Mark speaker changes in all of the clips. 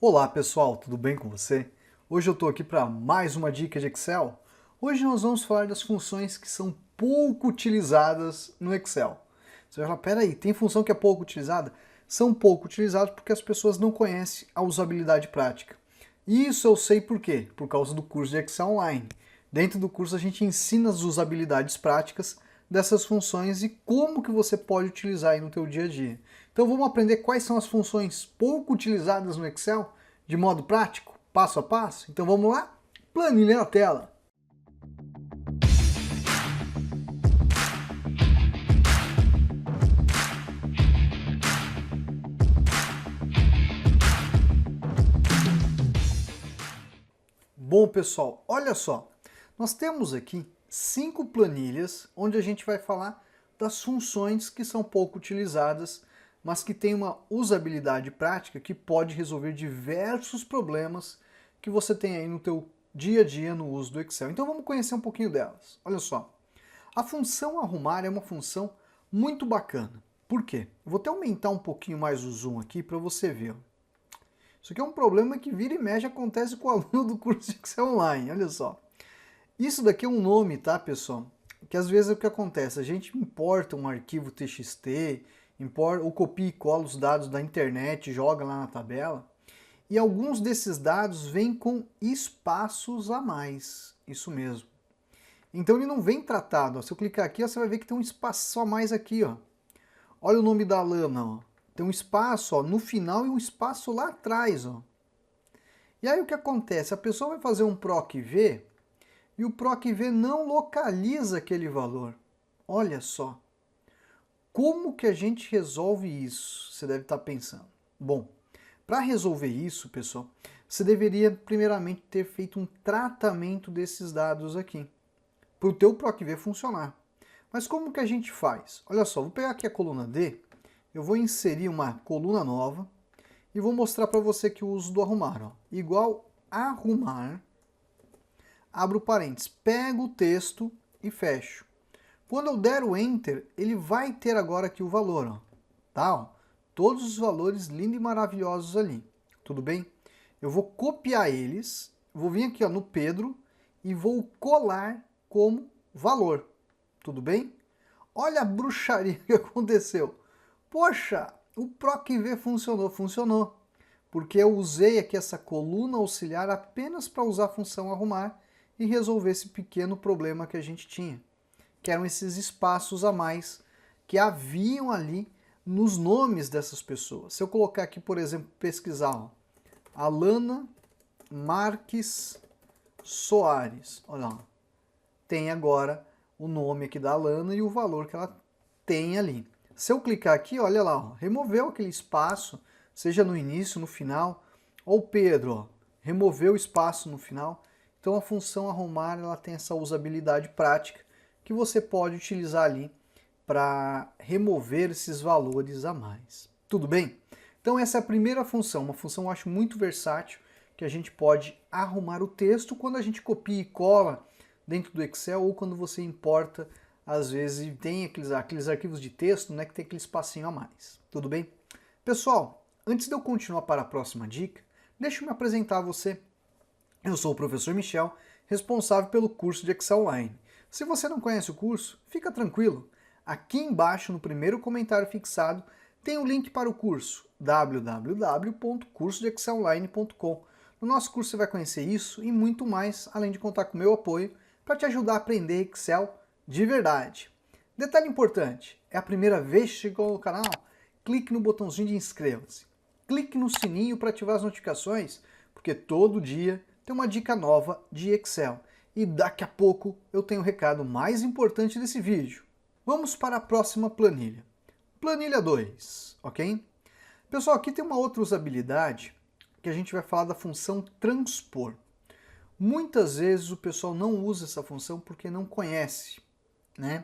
Speaker 1: Olá pessoal, tudo bem com você? Hoje eu estou aqui para mais uma dica de Excel. Hoje nós vamos falar das funções que são pouco utilizadas no Excel. Você vai falar, peraí, tem função que é pouco utilizada? São pouco utilizadas porque as pessoas não conhecem a usabilidade prática. E isso eu sei por quê? Por causa do curso de Excel Online. Dentro do curso a gente ensina as usabilidades práticas dessas funções e como que você pode utilizar aí no teu dia a dia. Então vamos aprender quais são as funções pouco utilizadas no Excel de modo prático, passo a passo? Então vamos lá? Planilha na tela. Bom pessoal, olha só, nós temos aqui 5 planilhas onde a gente vai falar das funções que são pouco utilizadas, mas que têm uma usabilidade prática que pode resolver diversos problemas que você tem aí no teu dia a dia no uso do Excel. Então vamos conhecer um pouquinho delas. Olha só, a função arrumar é uma função muito bacana. Por quê? Eu vou até aumentar um pouquinho mais o zoom aqui para você ver. Isso aqui é um problema que vira e mexe acontece com o aluno do curso de Excel Online, olha só. Isso daqui é um nome, tá, pessoal? Que às vezes é o que acontece, a gente importa um arquivo TXT, importa, ou copia e cola os dados da internet, joga lá na tabela, e alguns desses dados vêm com espaços a mais, isso mesmo. Então ele não vem tratado, ó. Se eu clicar aqui, ó, você vai ver que tem um espaço a mais aqui, ó. Olha o nome da lâmina, ó. Tem um espaço, ó, no final e um espaço lá atrás, ó. E aí o que acontece? A pessoa vai fazer um PROC-V e o PROC-V não localiza aquele valor. Olha só. Como que a gente resolve isso? Você deve estar pensando. Bom, para resolver isso, pessoal, você deveria primeiramente ter feito um tratamento desses dados aqui, para o teu PROC-V funcionar. Mas como que a gente faz? Olha só, vou pegar aqui a coluna D, eu vou inserir uma coluna nova e vou mostrar para você que o uso do arrumar. Ó. Igual arrumar, abro parênteses, pego o texto e fecho. Quando eu der o Enter, ele vai ter agora aqui o valor. Ó. Tá? Ó. Todos os valores lindos e maravilhosos ali. Tudo bem? Eu vou copiar eles, vou vir aqui ó, no Pedro e vou colar como valor. Tudo bem? Olha a bruxaria que aconteceu. Poxa, o PROC-V funcionou. Porque eu usei aqui essa coluna auxiliar apenas para usar a função arrumar e resolver esse pequeno problema que a gente tinha. Que eram esses espaços a mais que haviam ali nos nomes dessas pessoas. Se eu colocar aqui, por exemplo, pesquisar, ó, Alana Marques Soares, olha lá, tem agora o nome aqui da Alana e o valor que ela tem ali. Se eu clicar aqui, olha lá, ó, removeu aquele espaço, seja no início, no final, ou Pedro, ó, removeu o espaço no final. Então a função arrumar ela tem essa usabilidade prática que você pode utilizar ali para remover esses valores a mais. Tudo bem? Então essa é a primeira função, uma função eu acho muito versátil, que a gente pode arrumar o texto quando a gente copia e cola dentro do Excel ou quando você importa, às vezes tem aqueles arquivos de texto, né, que tem aquele espacinho a mais. Tudo bem? Pessoal, antes de eu continuar para a próxima dica, deixa eu me apresentar a você. Eu sou o professor Michel, responsável pelo curso de Excel Online. Se você não conhece o curso, fica tranquilo. Aqui embaixo, no primeiro comentário fixado, tem o link para o curso www.cursodeexcelonline.com. No nosso curso você vai conhecer isso e muito mais, além de contar com o meu apoio para te ajudar a aprender Excel de verdade. Detalhe importante, é a primeira vez que chegou no canal? Clique no botãozinho de inscreva-se. Clique no sininho para ativar as notificações, porque todo dia tem uma dica nova de Excel. E daqui a pouco eu tenho o recado mais importante desse vídeo. Vamos para a próxima planilha. Planilha 2, ok? Pessoal, aqui tem uma outra usabilidade que a gente vai falar da função transpor. Muitas vezes o pessoal não usa essa função porque não conhece, né?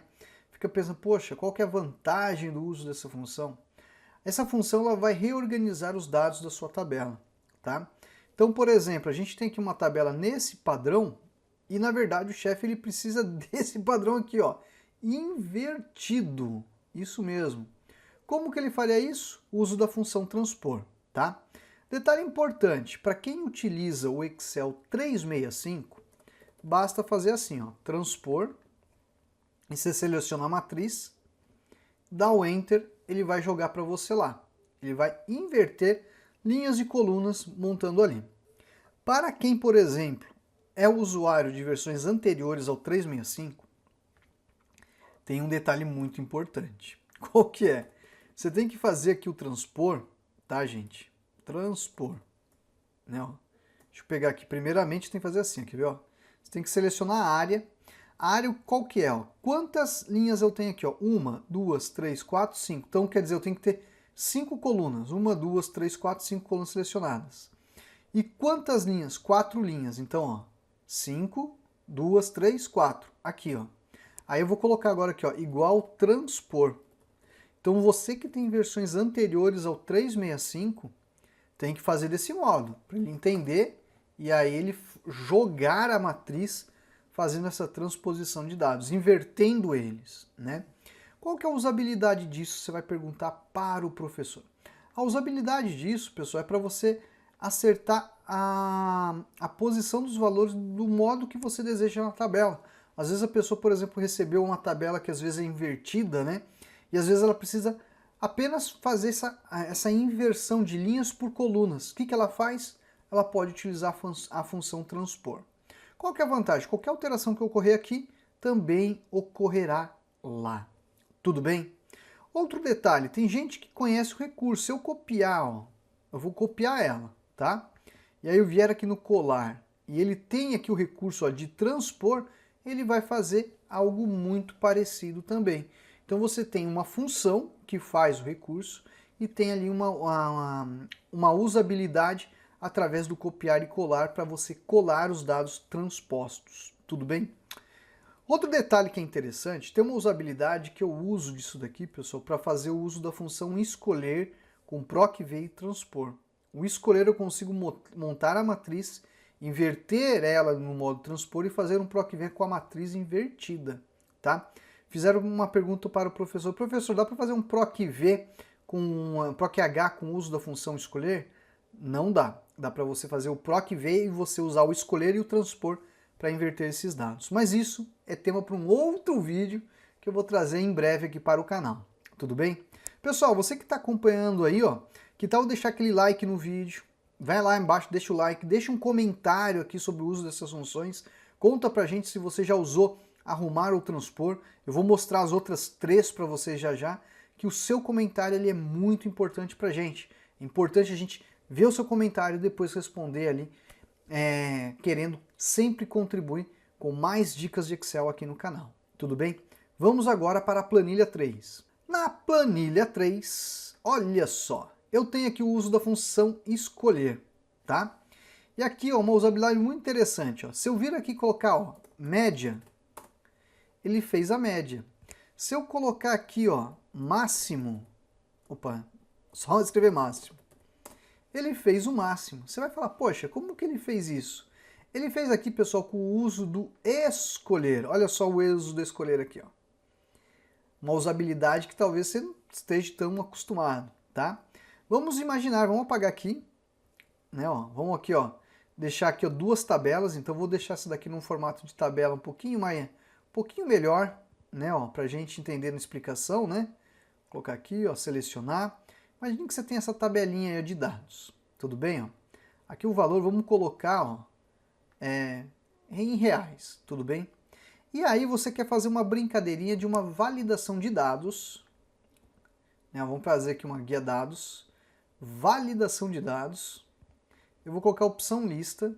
Speaker 1: Fica pensando, poxa, qual que é a vantagem do uso dessa função? Essa função ela vai reorganizar os dados da sua tabela, tá? Então, por exemplo, a gente tem aqui uma tabela nesse padrão e, na verdade, o chefe ele precisa desse padrão aqui, ó, invertido. Isso mesmo. Como que ele faria isso? O uso da função transpor, tá? Detalhe importante, para quem utiliza o Excel 365, basta fazer assim, ó, transpor, e você seleciona a matriz, dá o Enter, ele vai jogar para você lá. Ele vai inverter linhas e colunas montando ali. Para quem, por exemplo, é usuário de versões anteriores ao 365, tem um detalhe muito importante. Qual que é? Você tem que fazer aqui o transpor, tá, gente? Transpor, né? Ó. Deixa eu pegar aqui. Primeiramente, tem que fazer assim, quer ver? Ó? Você tem que selecionar a área. A área, qual que é? Ó? Quantas linhas eu tenho aqui? Ó? 1, 2, 3, 4, 5. Então, quer dizer, eu tenho que ter 5 colunas. 1, 2, 3, 4, 5 colunas selecionadas. E quantas linhas? 4 linhas. Então, ó, 5, 2, 3, 4. Aqui, ó. Aí eu vou colocar agora aqui, ó, igual transpor. Então, você que tem versões anteriores ao 365, tem que fazer desse modo, para ele entender e aí ele jogar a matriz fazendo essa transposição de dados, invertendo eles, né? Qual que é a usabilidade disso? Você vai perguntar para o professor. A usabilidade disso, pessoal, é para você acertar a posição dos valores do modo que você deseja na tabela. Às vezes a pessoa, por exemplo, recebeu uma tabela que às vezes é invertida, né? E às vezes ela precisa apenas fazer essa inversão de linhas por colunas. O que ela faz? Ela pode utilizar a função transpor. Qual que é a vantagem? Qualquer alteração que ocorrer aqui também ocorrerá lá. Tudo bem? Outro detalhe, tem gente que conhece o recurso. Se eu copiar, ó, eu vou copiar ela, tá? E aí eu vier aqui no colar e ele tem aqui o recurso, ó, de transpor, ele vai fazer algo muito parecido também. Então você tem uma função que faz o recurso e tem ali uma usabilidade através do copiar e colar para você colar os dados transpostos. Tudo bem? Outro detalhe que é interessante, tem uma usabilidade que eu uso disso daqui, pessoal, para fazer o uso da função escolher com PROC-V e transpor. O escolher eu consigo montar a matriz, inverter ela no modo transpor e fazer um PROC-V com a matriz invertida, tá? Fizeram uma pergunta para o professor. Professor, dá para fazer um PROC-V com PROC-H com o uso da função escolher? Não dá. Dá para você fazer o PROC-V e você usar o escolher e o transpor para inverter esses dados. Mas isso é tema para um outro vídeo que eu vou trazer em breve aqui para o canal. Tudo bem? Pessoal, você que está acompanhando aí, ó, que tal deixar aquele like no vídeo? Vai lá embaixo, deixa o like, deixa um comentário aqui sobre o uso dessas funções. Conta pra gente se você já usou arrumar ou transpor. Eu vou mostrar as outras 3 para vocês já, que o seu comentário ele é muito importante pra gente. É importante a gente ver o seu comentário e depois responder ali, querendo sempre contribuir com mais dicas de Excel aqui no canal. Tudo bem? Vamos agora para a planilha 3. Na planilha 3, olha só, eu tenho aqui o uso da função escolher, tá? E aqui, ó, uma usabilidade muito interessante, ó. Se eu vir aqui e colocar, ó, média, ele fez a média. Se eu colocar aqui, ó, máximo, opa, só escrever máximo, ele fez o máximo. Você vai falar, poxa, como que ele fez isso? Ele fez aqui, pessoal, com o uso do escolher. Olha só o uso do escolher aqui, ó. Uma usabilidade que talvez você não esteja tão acostumado, tá? Vamos imaginar, vamos apagar aqui, né, ó, vamos aqui, ó, deixar aqui, ó, 2 tabelas, então vou deixar essa daqui num formato de tabela um pouquinho melhor, né, ó, pra gente entender na explicação, né? Vou colocar aqui, ó, selecionar. Imagine que você tem essa tabelinha aí de dados, tudo bem, ó? Aqui o valor, vamos colocar, ó, em reais, tudo bem? E aí você quer fazer uma brincadeirinha de uma validação de dados, né? Vamos fazer aqui uma guia dados, validação de dados. Eu vou colocar a opção lista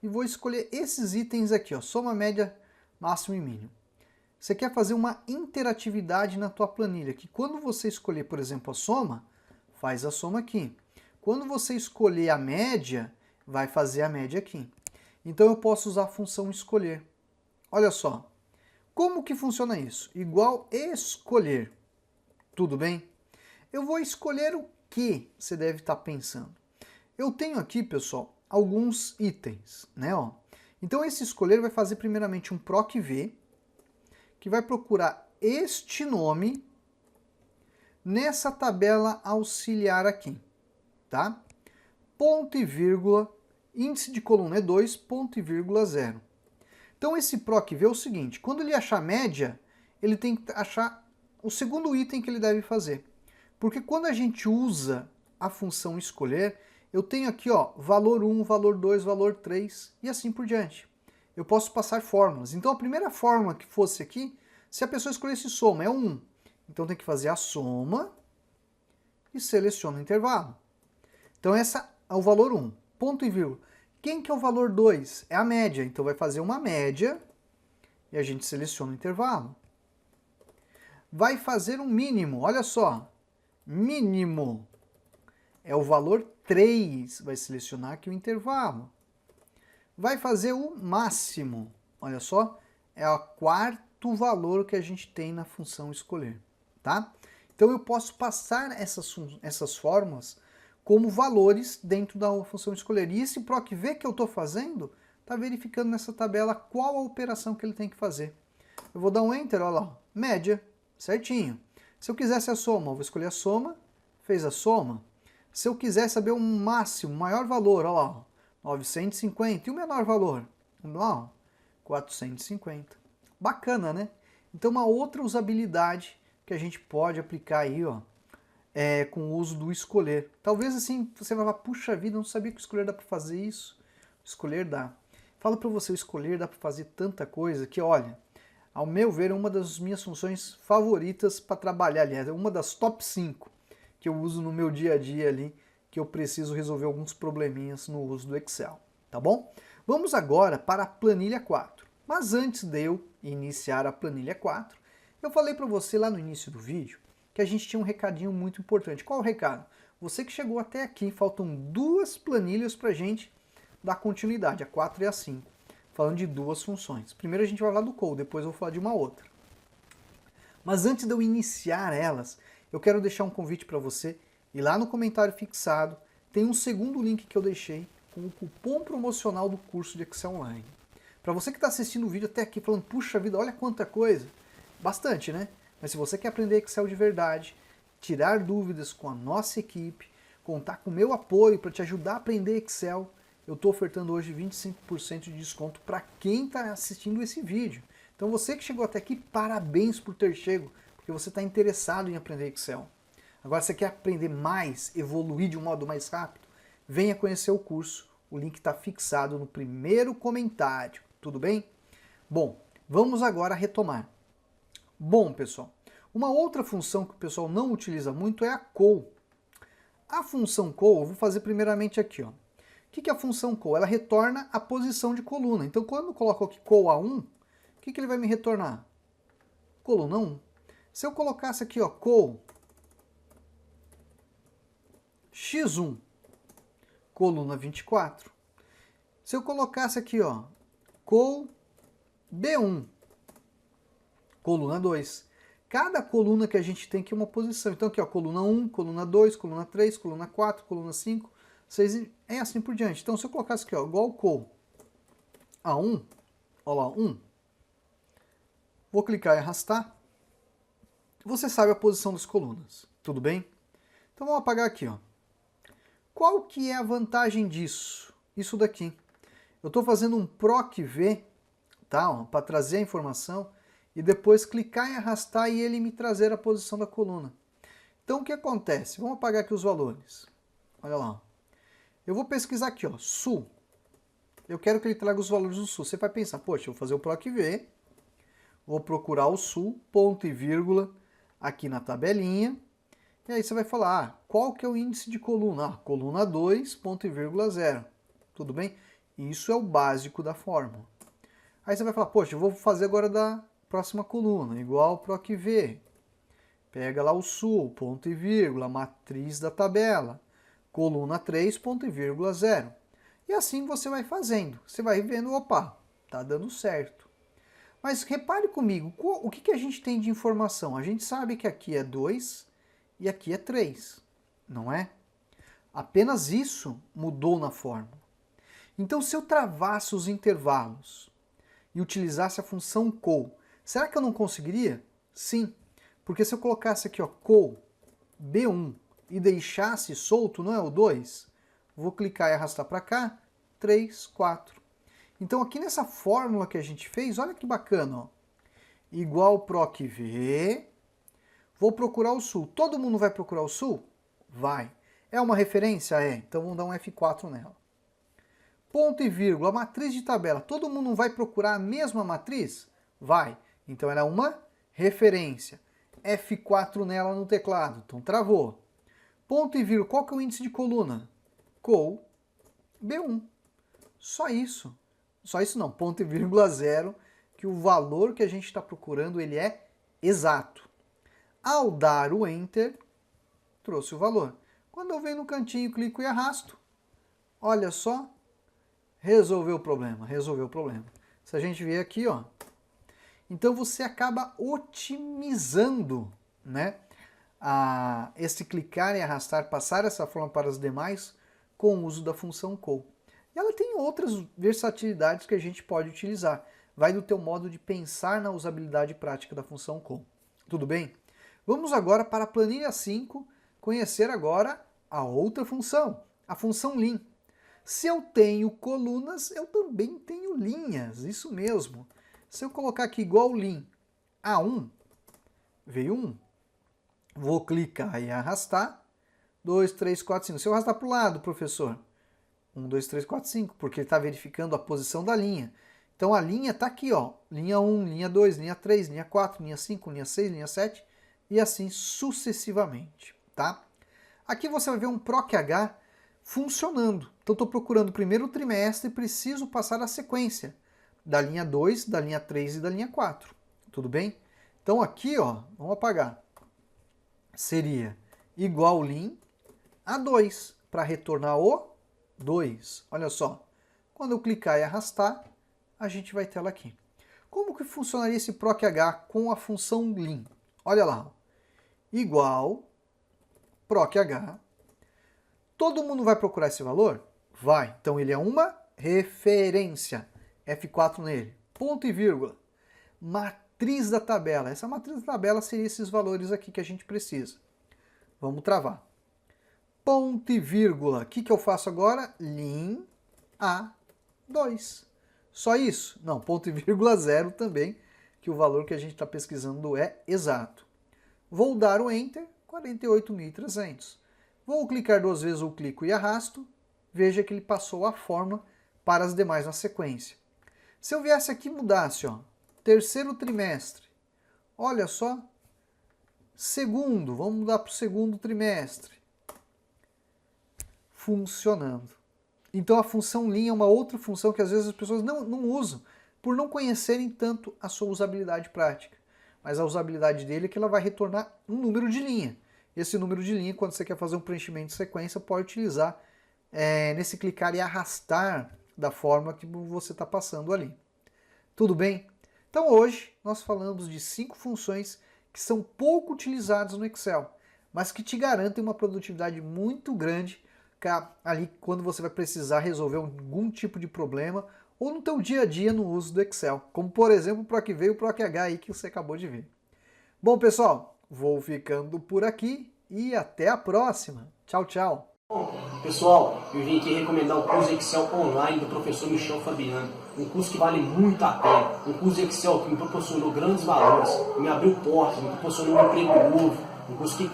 Speaker 1: e vou escolher esses itens aqui, ó, soma, média, máximo e mínimo. Você quer fazer uma interatividade na tua planilha, que quando você escolher, por exemplo, a soma, faz a soma aqui. Quando você escolher a média, vai fazer a média aqui. Então eu posso usar a função escolher. Olha só, como que funciona isso? Igual escolher, tudo bem? Eu vou escolher o que você deve estar pensando. Eu tenho aqui, pessoal, alguns itens, né? Ó. Então esse escolher vai fazer primeiramente um PROC-V, que vai procurar este nome nessa tabela auxiliar aqui, tá? ponto e vírgula, índice de coluna é 2, ponto e vírgula 0. Então esse PROC-V é o seguinte, quando ele achar média, ele tem que achar o segundo item que ele deve fazer. Porque quando a gente usa a função escolher, eu tenho aqui ó, valor 1, valor 2, valor 3 e assim por diante. Eu posso passar fórmulas. Então a primeira fórmula que fosse aqui, se a pessoa escolhesse soma, é 1. Então tem que fazer a soma e seleciona o intervalo. Então essa é o valor 1, ponto e vírgula. Quem que é o valor 2? É a média, então vai fazer uma média e a gente seleciona o intervalo. Vai fazer um mínimo, olha só, mínimo é o valor 3, vai selecionar aqui o intervalo. Vai fazer o máximo, olha só, é o quarto valor que a gente tem na função escolher, tá? Então eu posso passar essas fórmulas como valores dentro da função escolher. E esse PROC-V que eu estou fazendo, está verificando nessa tabela qual a operação que ele tem que fazer. Eu vou dar um Enter, olha lá, média, certinho. Se eu quisesse a soma, eu vou escolher a soma, fez a soma. Se eu quiser saber o máximo, maior valor, olha lá, 950, e o menor valor? Vamos lá, ó, 450. Bacana, né? Então uma outra usabilidade que a gente pode aplicar aí, ó, com o uso do escolher. Talvez assim você vai falar, puxa vida, eu não sabia que o escolher dá para fazer isso. O escolher dá. Falo para você, o escolher dá para fazer tanta coisa que, olha, ao meu ver, é uma das minhas funções favoritas para trabalhar, aliás, é uma das top 5 que eu uso no meu dia a dia ali, que eu preciso resolver alguns probleminhas no uso do Excel, tá bom? Vamos agora para a planilha 4. Mas antes de eu iniciar a planilha 4, eu falei para você lá no início do vídeo que a gente tinha um recadinho muito importante. Qual o recado? Você que chegou até aqui, faltam 2 planilhas para a gente dar continuidade, a 4 e a 5, falando de 2 funções. Primeiro a gente vai falar do code, depois eu vou falar de uma outra. Mas antes de eu iniciar elas, eu quero deixar um convite para você, e lá no comentário fixado tem um segundo link que eu deixei com o cupom promocional do curso de Excel Online. Para você que está assistindo o vídeo até aqui falando, puxa vida, olha quanta coisa, bastante, né? Mas se você quer aprender Excel de verdade, tirar dúvidas com a nossa equipe, contar com o meu apoio para te ajudar a aprender Excel, eu estou ofertando hoje 25% de desconto para quem está assistindo esse vídeo. Então você que chegou até aqui, parabéns por ter chegado, porque você está interessado em aprender Excel. Agora você quer aprender mais, evoluir de um modo mais rápido? Venha conhecer o curso, o link está fixado no primeiro comentário, tudo bem? Bom, vamos agora retomar. Bom, pessoal, uma outra função que o pessoal não utiliza muito é a call. A função call, eu vou fazer primeiramente aqui, ó. O que é a função call? Ela retorna a posição de coluna. Então, quando eu coloco aqui call A1, o que ele vai me retornar? Coluna 1. Se eu colocasse aqui, ó, call X1, coluna 24. Se eu colocasse aqui, ó, call B1, coluna 2. Cada coluna que a gente tem aqui é uma posição. Então aqui, ó, coluna 1, coluna 2, coluna 3, coluna 4, coluna 5, 6 e assim por diante. Então se eu colocasse aqui, ó, igual call A1, ó lá, 1, vou clicar e arrastar, você sabe a posição das colunas, tudo bem? Então vamos apagar aqui, ó. Qual que é a vantagem disso? Isso daqui. Eu estou fazendo um PROC-V, tá, para trazer a informação e depois clicar e arrastar e ele me trazer a posição da coluna. Então o que acontece? Vamos apagar aqui os valores. Olha lá. Eu vou pesquisar aqui, ó, Sul. Eu quero que ele traga os valores do Sul. Você vai pensar, poxa, eu vou fazer o PROC-V, vou procurar o Sul, ponto e vírgula, aqui na tabelinha. E aí você vai falar, qual que é o índice de coluna? Ah, coluna 2, ponto e vírgula 0. Tudo bem? Isso é o básico da fórmula. Aí você vai falar, poxa, eu vou fazer agora da próxima coluna, igual PROC-V. Pega lá o Sul, ponto e vírgula, matriz da tabela. Coluna 3, ponto e vírgula 0. E assim você vai fazendo. Você vai vendo, opa, tá dando certo. Mas repare comigo, o que a gente tem de informação? A gente sabe que aqui é 2 e aqui é 3, não é? Apenas isso mudou na fórmula. Então, se eu travasse os intervalos e utilizasse a função call, será que eu não conseguiria? Sim, porque se eu colocasse aqui, ó, call B1 e deixasse solto, não é o 2? Vou clicar e arrastar para cá, 3, 4. Então aqui nessa fórmula que a gente fez, olha que bacana, ó. Igual proc V, vou procurar o sul. Todo mundo vai procurar o sul? Vai. É uma referência? É. Então vamos dar um F4 nela. Ponto e vírgula, matriz de tabela. Todo mundo vai procurar a mesma matriz? Vai. Então era uma referência. F4 nela no teclado. Então travou. Ponto e vírgula, qual que é o índice de coluna? Col B1. Só isso. Só isso não, ponto e vírgula 0, que o valor que a gente está procurando ele é exato. Ao dar o Enter, trouxe o valor. Quando eu venho no cantinho, clico e arrasto, olha só, resolveu o problema, resolveu o problema. Se a gente vier aqui, ó, então você acaba otimizando, né, esse clicar e arrastar, passar essa forma para as demais com o uso da função call. E ela tem outras versatilidades que a gente pode utilizar. Vai do teu modo de pensar na usabilidade prática da função call. Tudo bem? Vamos agora para a planilha 5, conhecer agora a outra função, a função lim. Se eu tenho colunas, eu também tenho linhas, isso mesmo. Se eu colocar aqui igual lim A1, veio 1. Vou clicar e arrastar, 2, 3, 4, 5. Se eu arrastar para o lado, professor, 1, 2, 3, 4, 5, porque ele está verificando a posição da linha. Então a linha está aqui, ó, linha 1, linha 2, linha 3, linha 4, linha 5, linha 6, linha 7 e assim sucessivamente, tá? Aqui você vai ver um PROC-H funcionando. Então estou procurando o primeiro trimestre e preciso passar a sequência da linha 2, da linha 3 e da linha 4. Tudo bem? Então aqui, ó, vamos apagar. Seria igual lim a 2 para retornar o 2. Olha só, quando eu clicar e arrastar, a gente vai ter ela aqui. Como que funcionaria esse PROC-H com a função lim? Olha lá, igual PROC-H. Todo mundo vai procurar esse valor? Vai. Então ele é uma referência. F4 nele. Ponto e vírgula. Matriz da tabela. Essa matriz da tabela seria esses valores aqui que a gente precisa. Vamos travar. Ponto e vírgula. O que eu faço agora? Lim A2. Só isso? Não, ponto e vírgula 0 também, que o valor que a gente está pesquisando é exato. Vou dar o Enter, 48.300. Vou clicar 2 vezes, ou clico e arrasto. Veja que ele passou a fórmula para as demais na sequência. Se eu viesse aqui e mudasse, ó, terceiro trimestre, olha só, segundo, vamos mudar para o segundo trimestre. Funcionando. Então a função lim é uma outra função que às vezes as pessoas não usam, por não conhecerem tanto a sua usabilidade prática. Mas a usabilidade dele é que ela vai retornar um número de linha. Esse número de linha, quando você quer fazer um preenchimento de sequência, pode utilizar nesse clicar e arrastar da forma que você está passando ali. Tudo bem? Então hoje nós falamos de 5 funções que são pouco utilizadas no Excel, mas que te garantem uma produtividade muito grande ali quando você vai precisar resolver algum tipo de problema ou no teu dia a dia no uso do Excel, como por exemplo o PROC V e o PROC-H aí que você acabou de ver. Bom pessoal, vou ficando por aqui e até a próxima. Tchau, tchau.
Speaker 2: Bom, pessoal, eu vim aqui recomendar o curso Excel online do professor Michel Fabiano, um curso que vale muito a pena, um curso de Excel que me proporcionou grandes valores, me abriu portas, me proporcionou um emprego novo, um curso que me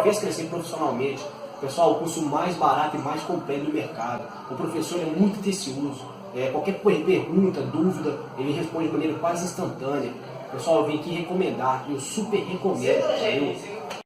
Speaker 2: fez crescer profissionalmente. Pessoal, o curso mais barato e mais completo do mercado. O professor é muito atencioso. Qualquer pergunta, dúvida, ele responde de maneira quase instantânea. Pessoal, eu vim aqui recomendar, eu super recomendo.